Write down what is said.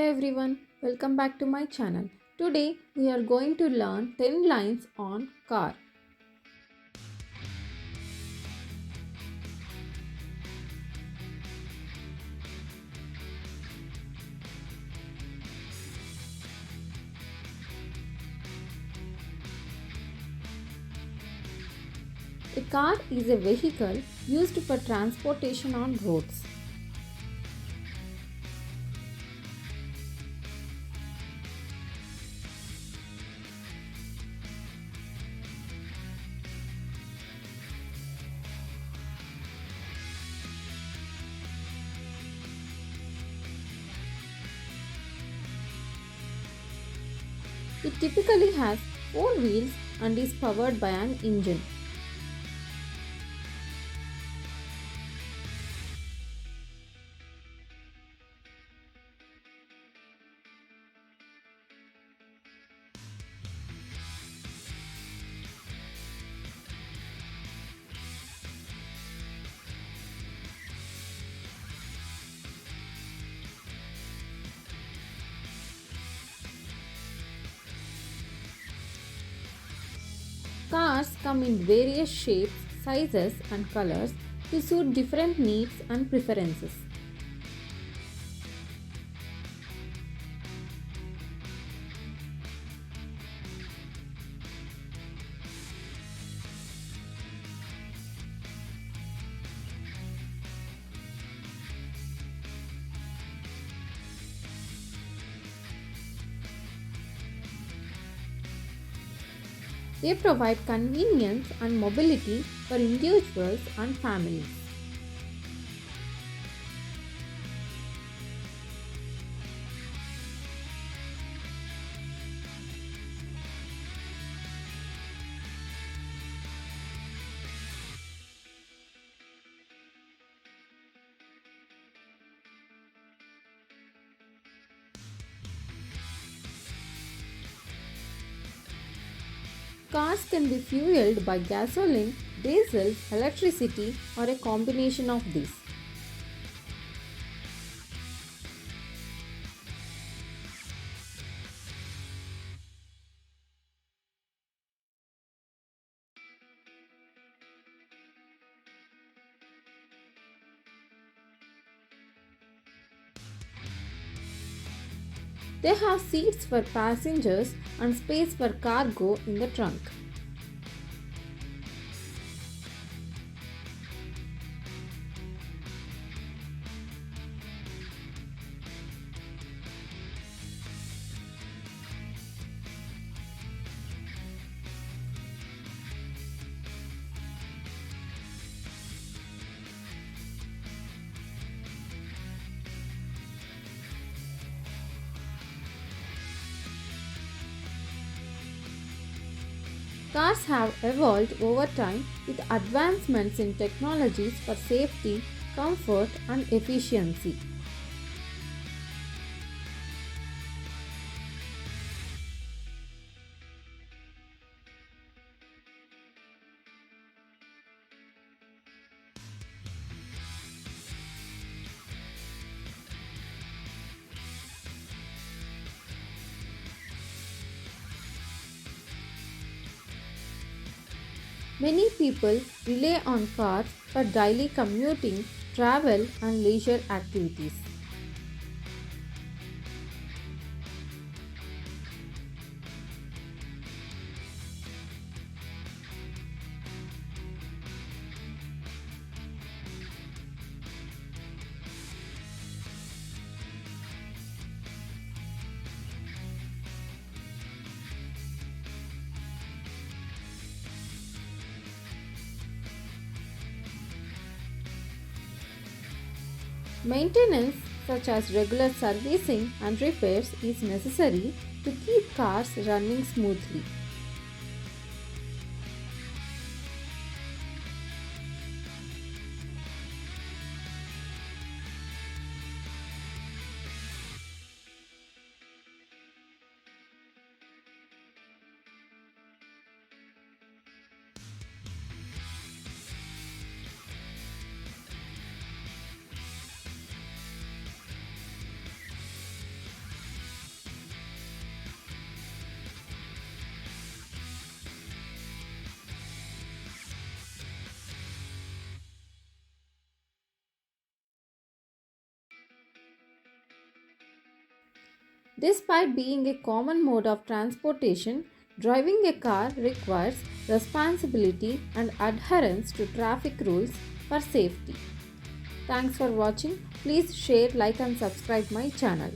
Hello everyone, welcome back to my channel. Today we are going to learn 10 lines on car. A car is a vehicle used for transportation on roads. It typically has 4 wheels and is powered by an engine. Cars come in various shapes, sizes, and colors to suit different needs and preferences. They provide convenience and mobility for individuals and families. Cars can be fueled by gasoline, diesel, electricity, or a combination of these. They have seats for passengers and space for cargo in the trunk. Cars have evolved over time with advancements in technologies for safety, comfort, and efficiency. Many people rely on cars for daily commuting, travel, and leisure activities. Maintenance, such as regular servicing and repairs, is necessary to keep cars running smoothly. Despite being a common mode of transportation, driving a car requires responsibility and adherence to traffic rules for safety. Thanks for watching. Please share, like and subscribe my channel.